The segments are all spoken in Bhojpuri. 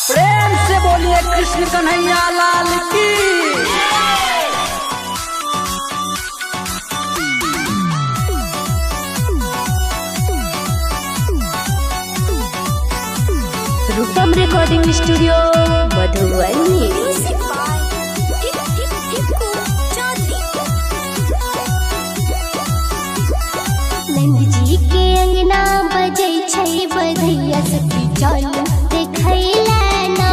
प्रेम से बोलिए कृष्ण कन्हैया लाल की। रूपम रिकॉर्डिंग स्टूडियो मधुबनी। नंद जी के अंगना बजै छै बधैया सखी चलू देखैला ना।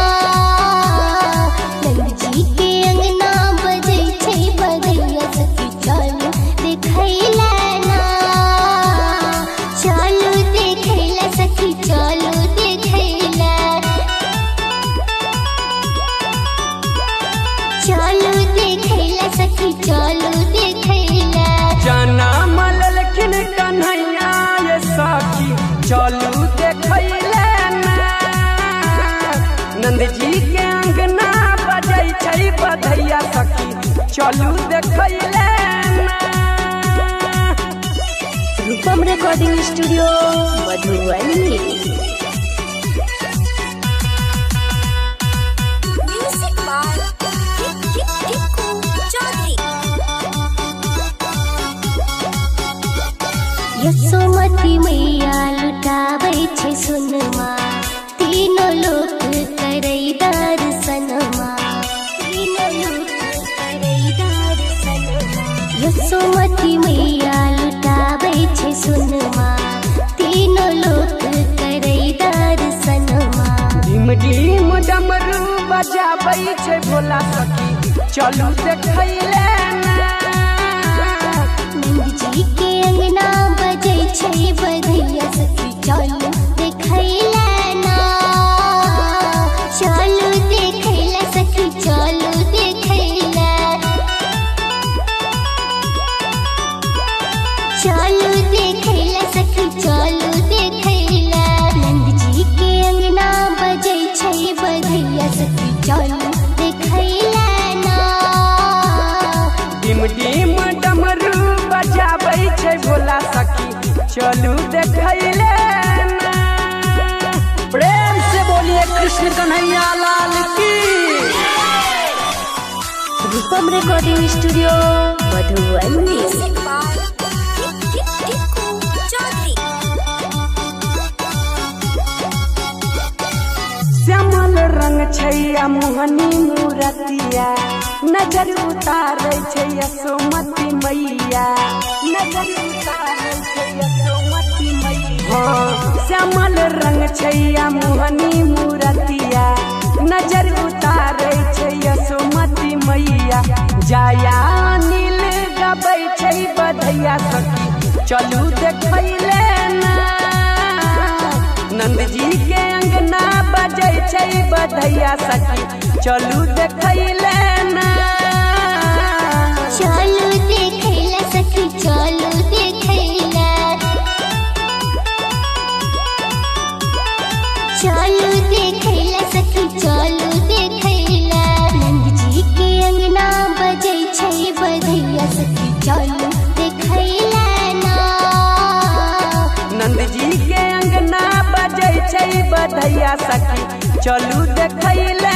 नंद जी के अंगना बजै छै बधैया सखी चलू देखैला ना। चलू देखैला सखी चलू देखैला। चलू देखैला सखी चलू देखैला। जनम ललखिन कन्हैया ये सखी चलू देखैला ना। नंद जी के अंगना बजै छै बधैया सखी चलू देखैला ना। रूपम रिकॉर्डिंग स्टूडियो मधुबनी। यशोमती मैया लुटाबै छै सुनमा, तीनों लोक करै दर्शनमा। तीनों लोक करै दर्शनमा। यशोमती मैया लुटाबै छै सुनमा, तीनों लोक करै दर्शनमा। डिम डिम डमरू बजाबै छै भोला सखी चलू देखैला ना। नंद जी के अंगना बजै छै बधैया सखी चलू देखैला ना। चलू देखैला सखी चलू देखैला। चलू देखैला सखी चलू देखैला। नंद जी के अंगना बजै छै बधैया सखी चलू देखैला ना। डिम डिम डमरू बजाबै छै भोला सखी चलू देखैला ना। प्रेम से बोलिए कृष्ण कन्हैया लाल की। रूपम रिकॉर्डिंग स्टूडियो मधुबनी। श्यामल रंग छैया मोहनी मूरतिया नजर उतारै छै यशोमती मैया। नजर उतारै छै यशोमती मैया। हाँ श्यामल रंग छैया मोहनी मूरतिया नजर उतारै छै यशोमती मैया। जाया नील गबै छै बधैया सखी चलू देखैला ना। नंद जी के अंगना बजै छै बधैया सखी चलू देखैला ना। चलू देखैला सखी चलू देखैला। चलू देखैला सखी चलू देखैला। नंद जी के अंगना बजै छै बधैया सखी चलू देखैला ना। नंद जी के अंगना बजै छै बधैया सखी चलू देखैला